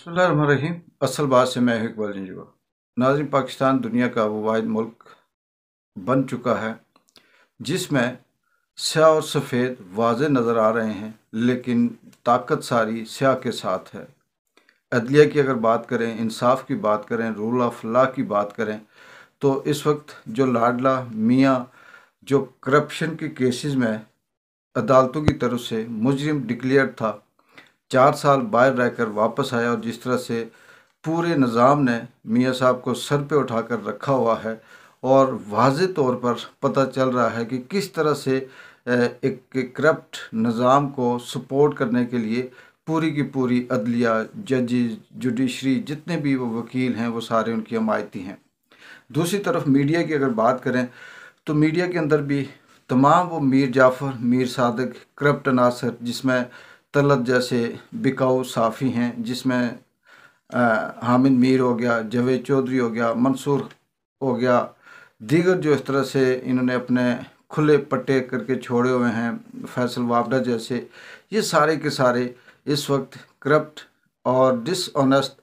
बिस्मिल्लाहिर्रहमानिर्रहीम। असल बात से मैं इकबाल जुआ नाज़रीन, पाकिस्तान दुनिया का वो वाहिद मुल्क बन चुका है जिसमें स्याह और सफ़ेद वाज़े नज़र आ रहे हैं, लेकिन ताकत सारी स्याह के साथ है। अदलिया की अगर बात करें, इंसाफ की बात करें, रूल ऑफ लॉ की बात करें, तो इस वक्त जो लाडला मियाँ जो करप्शन के केसेस में अदालतों की तरफ से मुजरिम डिक्लेयर था, 4 साल बाहर रहकर वापस आया और जिस तरह से पूरे निज़ाम ने मियाँ साहब को सर पे उठाकर रखा हुआ है और वाज़े तौर पर पता चल रहा है कि किस तरह से एक करप्ट निज़ाम को सपोर्ट करने के लिए पूरी की पूरी अदलिया, जजेस, जुडिशरी, जितने भी वो वकील हैं वो सारे उनकी हमायती हैं। दूसरी तरफ मीडिया की अगर बात करें तो मीडिया के अंदर भी तमाम वो मीर जाफ़र, मीर सादिक, करप्ट अनासर, जिसमें तलत जैसे बिकाऊ साफ़ी हैं, जिसमें हामिद मीर हो गया, जावेद चौधरी हो गया, मंसूर हो गया, दीगर जो इस तरह से इन्होंने अपने खुले पट्टे करके छोड़े हुए हैं, फैसल वापडा जैसे, ये सारे के सारे इस वक्त करप्ट और डिसऑनेस्ट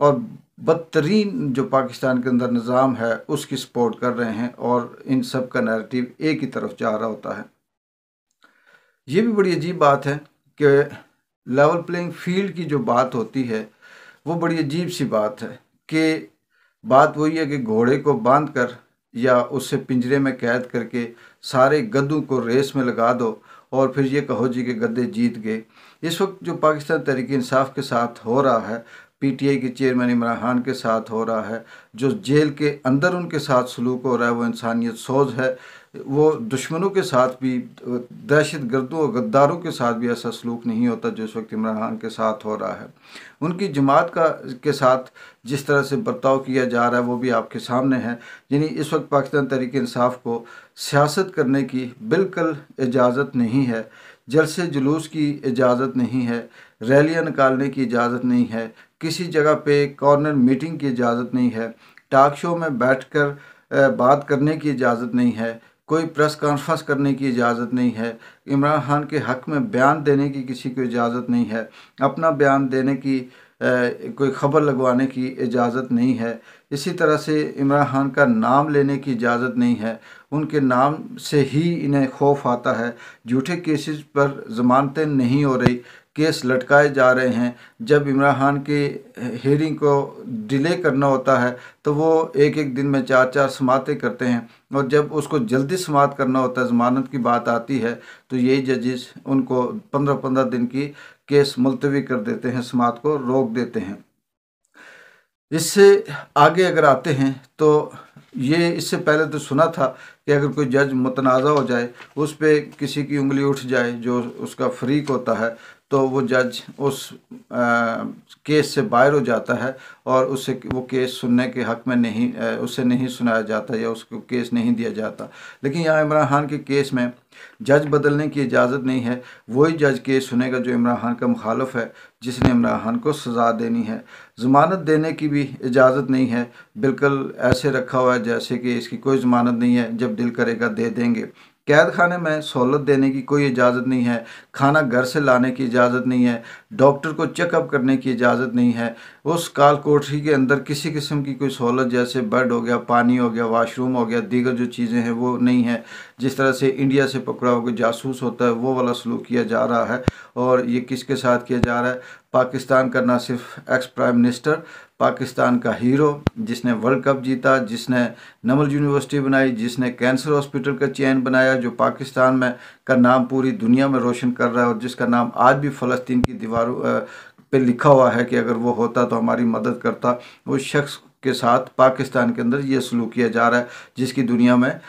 और बदतरीन जो पाकिस्तान के अंदर निज़ाम है उसकी सपोर्ट कर रहे हैं और इन सब का नैरेटिव एक ही तरफ जा रहा होता है। ये भी बड़ी अजीब बात है कि लेवल प्लेइंग फील्ड की जो बात होती है वो बड़ी अजीब सी बात है कि बात वही है कि घोड़े को बांध कर या उससे पिंजरे में कैद करके सारे गद्दों को रेस में लगा दो और फिर ये कहो जी कि गद्दे जीत गए। इस वक्त जो पाकिस्तान तहरीक इंसाफ के साथ हो रहा है, पीटीआई के चेयरमैन इमरान खान के साथ हो रहा है, जो जेल के अंदर उनके साथ सलूक हो रहा है, वो इंसानियत सोज है। वो दुश्मनों के साथ भी, दहशत गर्दों और गद्दारों के साथ भी ऐसा सलूक नहीं होता जो इस वक्त इमरान खान के साथ हो रहा है। उनकी जमात के साथ जिस तरह से बर्ताव किया जा रहा है वो भी आपके सामने है। यानी इस वक्त पाकिस्तान तहरीक इंसाफ को सियासत करने की बिल्कुल इजाज़त नहीं है, जलसे जुलूस की इजाज़त नहीं है, रैलियाँ निकालने की इजाज़त नहीं है, किसी जगह पे कॉर्नर मीटिंग की इजाज़त नहीं है, टॉक शो में बैठकर बात करने की इजाज़त नहीं है, कोई प्रेस कॉन्फ्रेंस करने की इजाज़त नहीं है, इमरान खान के हक़ में बयान देने की किसी को इजाज़त नहीं है, अपना बयान देने की कोई ख़बर लगवाने की इजाज़त नहीं है। इसी तरह से इमरान खान का नाम लेने की इजाज़त नहीं है, उनके नाम से ही इन्हें खौफ आता है। झूठे केसेस पर ज़मानतें नहीं हो रही, केस लटकाए जा रहे हैं। जब इमरान खान के हेयरिंग को डिले करना होता है तो वो एक एक दिन में 4-4 समातें करते हैं और जब उसको जल्दी समात करना होता है, ज़मानत की बात आती है, तो यही जजेस उनको 15-15 दिन की केस मुलतवी कर देते हैं, समात को रोक देते हैं। इससे आगे अगर आते हैं तो ये इससे पहले तो सुना था कि अगर कोई जज मुतनाज़ा हो जाए, उस पे किसी की उंगली उठ जाए जो उसका फरीक होता है, तो वो जज उस केस से बाहर हो जाता है और उससे वो केस सुनने के हक़ में नहीं, उससे नहीं सुनाया जाता या उसको केस नहीं दिया जाता। लेकिन यहाँ इमरान खान के केस में जज बदलने की इजाज़त नहीं है। वही जज केस सुनेगा जो इमरान खान का मुखालफ है, जिसने इमरान खान को सज़ा देनी है। ज़मानत देने की भी इजाज़त नहीं है, बिल्कुल ऐसे रखा हुआ है जैसे कि इसकी कोई ज़मानत नहीं है, जब दिल करेगा दे देंगे। कैद खाने में सहूलत देने की कोई इजाज़त नहीं है, खाना घर से लाने की इजाज़त नहीं है, डॉक्टर को चेकअप करने की इजाज़त नहीं है, उस काल कोठरी के अंदर किसी किस्म की कोई सहूलत जैसे बेड हो गया, पानी हो गया, वाशरूम हो गया, दीगर जो चीज़ें हैं वो नहीं है। जिस तरह से इंडिया से पकड़ा हुआ कोई जासूस होता है वो वाला सलूक किया जा रहा है। और ये किसके साथ किया जा रहा है? पाकिस्तान का ना सिर्फ एक्स प्राइम मिनिस्टर, पाकिस्तान का हीरो जिसने वर्ल्ड कप जीता, जिसने नमल यूनिवर्सिटी बनाई, जिसने कैंसर हॉस्पिटल का चैन बनाया, जो पाकिस्तान में का नाम पूरी दुनिया में रोशन कर रहा है और जिसका नाम आज भी फ़लस्तीन की दीवारों पे लिखा हुआ है कि अगर वो होता तो हमारी मदद करता, उस शख्स के साथ पाकिस्तान के अंदर ये सलूक किया जा रहा है, जिसकी दुनिया में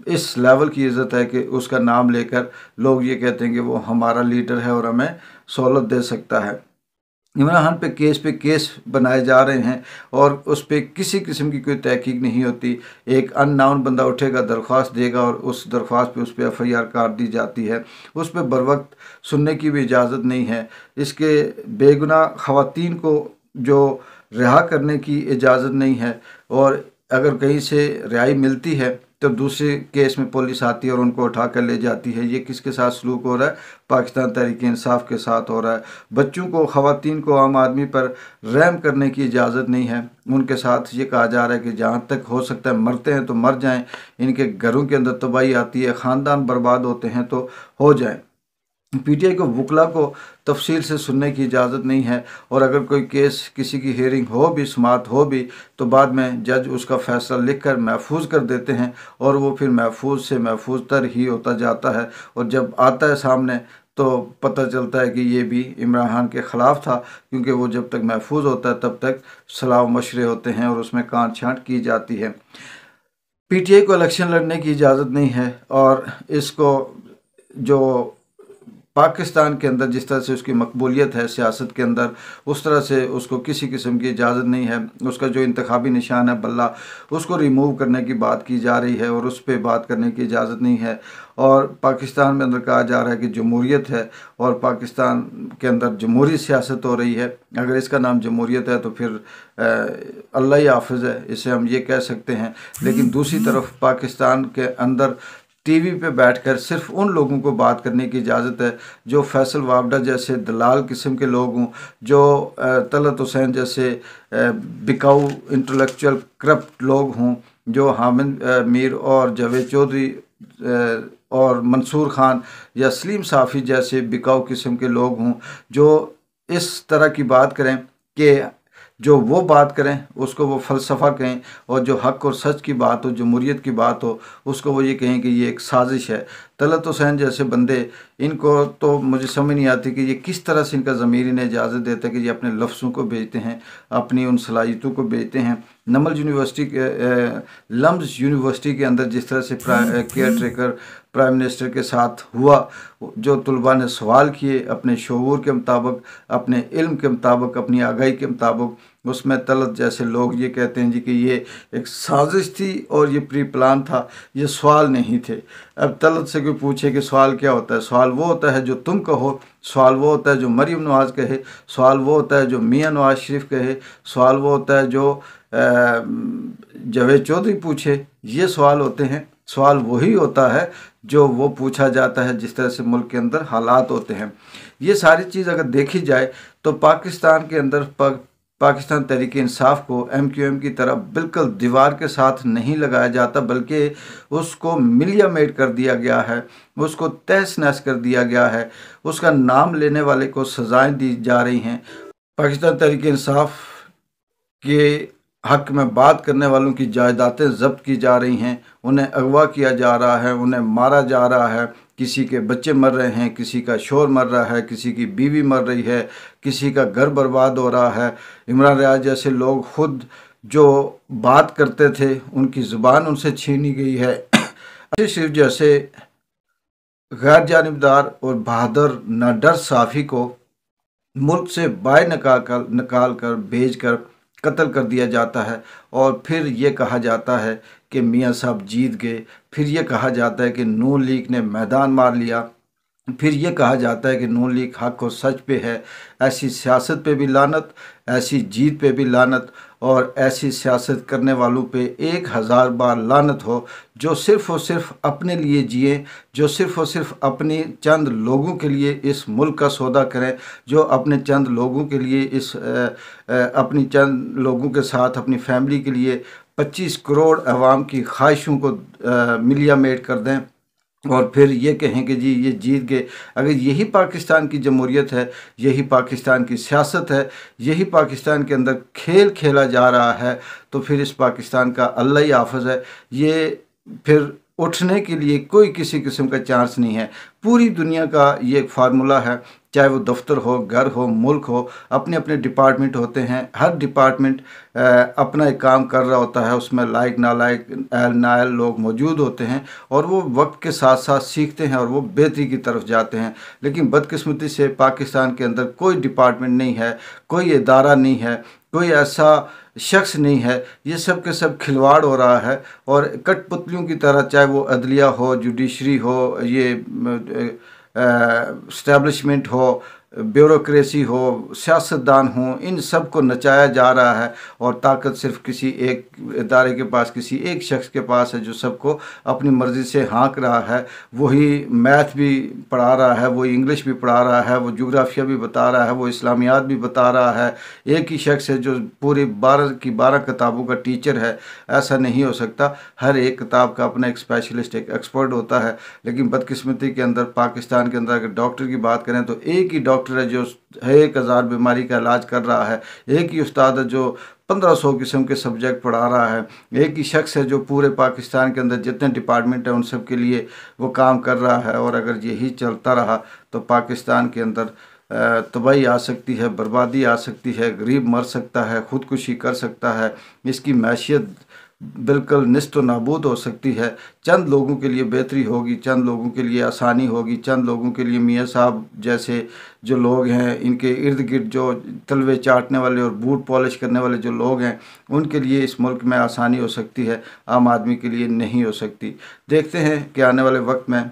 इस लेवल की इज़्ज़त है कि उसका नाम लेकर लोग ये कहते हैं कि वो हमारा लीडर है और हमें सहूलत दे सकता है। इमरान खान पे केस बनाए जा रहे हैं और उस पर किसी किस्म की कोई तहकीक नहीं होती। एक अननाउन बंदा उठेगा, दरख्वास्त देगा और उस दरख्वास्त पे उस पर एफआईआर काट दी जाती है। उस पर बर वक्त सुनने की भी इजाज़त नहीं है। इसके बेगुनाह ख़वातीन को जो रिहा करने की इजाज़त नहीं है और अगर कहीं से रिहाई मिलती है तो दूसरे केस में पुलिस आती है और उनको उठा कर ले जाती है। ये किसके साथ सलूक हो रहा है? पाकिस्तान तहरीक इंसाफ के साथ हो रहा है। बच्चों को, ख़वातीन को, आम आदमी पर रहम करने की इजाज़त नहीं है। उनके साथ ये कहा जा रहा है कि जहाँ तक हो सकता है मरते हैं तो मर जाएं, इनके घरों के अंदर तबाही आती है, ख़ानदान बर्बाद होते हैं तो हो जाएं। पीटीआई को वकला को तफसील से सुनने की इजाज़त नहीं है, और अगर कोई केस किसी की हेयरिंग हो भी, समाअत हो भी, तो बाद में जज उसका फ़ैसला लिख कर महफूज कर देते हैं और वो फिर महफूज से महफूज तर ही होता जाता है। और जब आता है सामने तो पता चलता है कि ये भी इमरान खान के ख़िलाफ़ था, क्योंकि वो जब तक महफूज होता है तब तक सलाह मशवरे होते हैं और उसमें काट छांट की जाती है। पीटीआई को इलेक्शन लड़ने की इजाज़त नहीं है, और इसको जो पाकिस्तान के अंदर जिस तरह से उसकी मकबूलियत है सियासत के अंदर, उस तरह से उसको किसी किस्म की इजाज़त नहीं है। उसका जो इंतखाबी निशान है बल्ला, उसको रिमूव करने की बात की जा रही है और उस पर बात करने की इजाज़त नहीं है। और पाकिस्तान में अंदर कहा जा रहा है कि जमहूरियत है और पाकिस्तान के अंदर जमहूरी सियासत हो रही है। अगर इसका नाम जमहूरियत है तो फिर अल्लाह ही हाफिज़ है, इसे हम ये कह सकते हैं। लेकिन दूसरी तरफ पाकिस्तान के अंदर टीवी पे बैठकर सिर्फ उन लोगों को बात करने की इजाज़त है जो फैसल वावडा जैसे दलाल किस्म के लोग हों, जो तलत हुसैन जैसे बिकाऊ इंटेलेक्चुअल करप्ट लोग हों, जो हामिद मीर और जावेद चौधरी और मंसूर खान या सलीम साफ़ी जैसे बिकाऊ किस्म के लोग हों, जो इस तरह की बात करें कि जो वो बात करें उसको वो फ़लसफ़ा कहें, और जो हक़ और सच की बात हो, जमहूरियत की बात हो, उसको वो ये कहें कि ये एक साजिश है। तलत हुसैन जैसे बंदे, इनको तो मुझे समझ नहीं आती कि ये किस तरह से इनका ज़मीर इन्हें इजाज़त देता है कि ये अपने लफ्ज़ों को बेचते हैं, अपनी उन सलाहियतों को बेचते हैं। नमल यूनिवर्सिटी के लम्स यूनिवर्सिटी के अंदर जिस तरह से केयर टेकर प्राइम मिनिस्टर के साथ हुआ, जो तलबा ने सवाल किए अपने शऊर के मुताबिक, अपने इल्म के मुताबिक, अपनी आगाही के मुताबिक, उसमें तलत जैसे लोग ये कहते हैं जी कि ये एक साजिश थी और ये प्री प्लान था, ये सवाल नहीं थे। अब तलत से कोई पूछे कि सवाल क्या होता है? सवाल वो होता है जो तुम कहो, सवाल वो होता है जो मरीम नवाज़ कहे, सवाल वो होता है जो मियाँ नवाज शरीफ कहे, सवाल वो होता है जो जावेद चौधरी पूछे। ये सवाल होते हैं। सवाल वही होता है जो वो पूछा जाता है जिस तरह से मुल्क के अंदर हालात होते हैं। ये सारी चीज़ अगर देखी जाए तो पाकिस्तान के अंदर पाकिस्तान तहरीक इंसाफ को MQM की तरह बिल्कुल दीवार के साथ नहीं लगाया जाता, बल्कि उसको मिलिया मेड कर दिया गया है, उसको तहस नहस कर दिया गया है, उसका नाम लेने वाले को सजाएं दी जा रही हैं। पाकिस्तान तहरीक इंसाफ के हक में बात करने वालों की जायदादें जब्त की जा रही हैं, उन्हें अगवा किया जा रहा है, उन्हें मारा जा रहा है, किसी के बच्चे मर रहे हैं, किसी का शोहर मर रहा है, किसी की बीवी मर रही है, किसी का घर बर्बाद हो रहा है। इमरान रियाज जैसे लोग खुद जो बात करते थे उनकी ज़ुबान उनसे छीनी गई है। अशरफ शरीफ जैसे गैर जानिबदार और बहादुर नाडर साफ़ी को मुल्क से बाहर निकाल कर भेज कर कत्ल कर दिया जाता है, और फिर ये कहा जाता है कि मियाँ साहब जीत गए। फिर ये कहा जाता है कि नून लीग ने मैदान मार लिया। फिर ये कहा जाता है कि नून लीग हक और सच पे है। ऐसी सियासत पे भी लानत, ऐसी जीत पे भी लानत, और ऐसी सियासत करने वालों पे 1000 बार लानत हो, जो सिर्फ़ और सिर्फ अपने लिए जिए, जो सिर्फ़ और सिर्फ अपनी चंद लोगों के लिए इस मुल्क का सौदा करें, जो अपने चंद लोगों के लिए अपनी चंद लोगों के साथ अपनी फैमिली के लिए 25 करोड़ अवाम की ख्वाहिशों को मिलिया मेड कर दें और फिर ये कहें कि जी ये जीत गए। अगर यही पाकिस्तान की जमहूरियत है, यही पाकिस्तान की सियासत है, यही पाकिस्तान के अंदर खेल खेला जा रहा है, तो फिर इस पाकिस्तान का अल्लाह ही हाफ़िज़ है। ये फिर उठने के लिए कोई किसी किस्म का चांस नहीं है। पूरी दुनिया का ये एक फार्मूला है, चाहे वो दफ्तर हो, घर हो, मुल्क हो, अपने अपने डिपार्टमेंट होते हैं। हर डिपार्टमेंट अपना एक काम कर रहा होता है, उसमें लायक नालायक नायल लोग मौजूद होते हैं, और वो वक्त के साथ साथ सीखते हैं और वो बेहतरी की तरफ जाते हैं। लेकिन बदकिस्मती से पाकिस्तान के अंदर कोई डिपार्टमेंट नहीं है, कोई इदारा नहीं है, कोई ऐसा शख्स नहीं है। ये सब के सब खिलवाड़ हो रहा है, और कठपुतलियों की तरह, चाहे वो अदलिया हो, जुडिशरी हो, ये इस्टेब्लिशमेंट हो, ब्यूरोक्रेसी हो, सियासतदान हो, इन सब को नचाया जा रहा है और ताकत सिर्फ किसी एक इदारे के पास, किसी एक शख्स के पास है जो सबको अपनी मर्ज़ी से हाँक रहा है। वही मैथ भी पढ़ा रहा है, वो इंग्लिश भी पढ़ा रहा है, वो जोग्राफिया भी बता रहा है, वो इस्लामियात भी बता रहा है। एक ही शख्स है जो पूरी 12 की 12 किताबों का टीचर है। ऐसा नहीं हो सकता। हर एक किताब का अपना एक स्पेशलिस्ट, एक एक्सपर्ट होता है। लेकिन बदकिस्मती के अंदर, पाकिस्तान के अंदर अगर डॉक्टर की बात करें तो एक ही डॉक्टर है जो 1000 बीमारी का इलाज कर रहा है। एक ही उस्ताद है जो 1500 किस्म के सब्जेक्ट पढ़ा रहा है। एक ही शख्स है जो पूरे पाकिस्तान के अंदर जितने डिपार्टमेंट हैं उन सब के लिए वो काम कर रहा है। और अगर यही चलता रहा तो पाकिस्तान के अंदर तबाही आ सकती है, बर्बादी आ सकती है, गरीब मर सकता है, ख़ुदकुशी कर सकता है, इसकी मैशियत बिल्कुल निस्त नाबूद हो सकती है। चंद लोगों के लिए बेहतरी होगी, चंद लोगों के लिए आसानी होगी, चंद लोगों के लिए मियाँ साहब जैसे जो लोग हैं, इनके इर्द गिर्द जो तलवे चाटने वाले और बूट पॉलिश करने वाले जो लोग हैं, उनके लिए इस मुल्क में आसानी हो सकती है, आम आदमी के लिए नहीं हो सकती। देखते हैं कि आने वाले वक्त में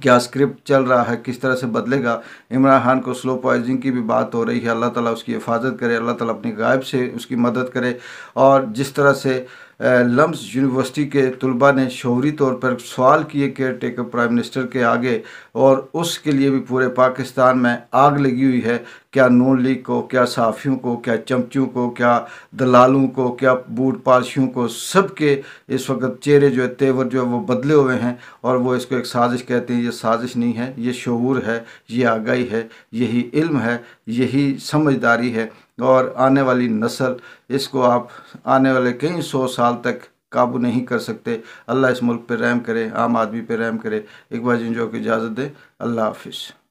क्या स्क्रिप्ट चल रहा है, किस तरह से बदलेगा। इमरान खान को स्लो पॉइजनिंग की भी बात हो रही है। अल्लाह ताला उसकी हिफाजत करे, अल्लाह ताला अपनी गायब से उसकी मदद करे। और जिस तरह से लम्स यूनिवर्सिटी के तलबा ने शौहरी तौर पर सवाल किए केयर टेकर प्राइम मिनिस्टर के आगे, और उसके लिए भी पूरे पाकिस्तान में आग लगी हुई है। क्या नून लीग को, क्या सहाफ़ियों को, क्या चमचों को, क्या दलालों को, क्या बूट पाशियों को, सब के इस वक्त चेहरे जो है, तेवर जो है वो बदले हुए हैं। और वो इसको एक साजिश कहते हैं। ये साजिश नहीं है, ये शऊर है, ये आगाही है, यही इल्म है, यही समझदारी है। और आने वाली नस्ल इसको आप आने वाले कई 100 साल तक काबू नहीं कर सकते। अल्लाह इस मुल्क पे रहम करे, आम आदमी पे रहम करे। एक बार जिन जो की इजाज़त दे। अल्लाह हाफिज़।